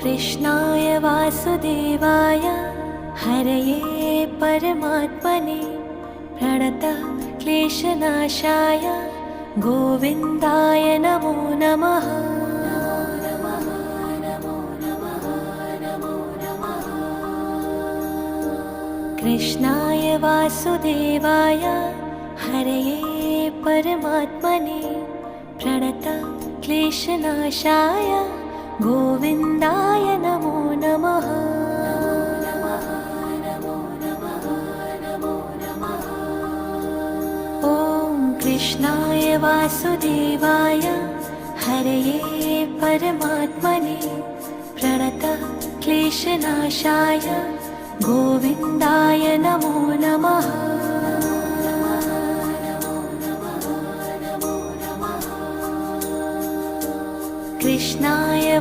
कृष्णाय वासुदेवाय हरये परमात्मने प्रणतः क्लेशनाशाय गोविन्दाय नमो नमः। कृष्णाय वासुदेवाय हरये परमात्मने प्रणतः क्लेशनाशाय गोविन्दाय नमो नमः। ॐ कृष्णाय वासुदेवाय हरये परमात्मने प्रणतः क्लेशनाशाय गोविन्दाय नमो नमः। कृष्णाय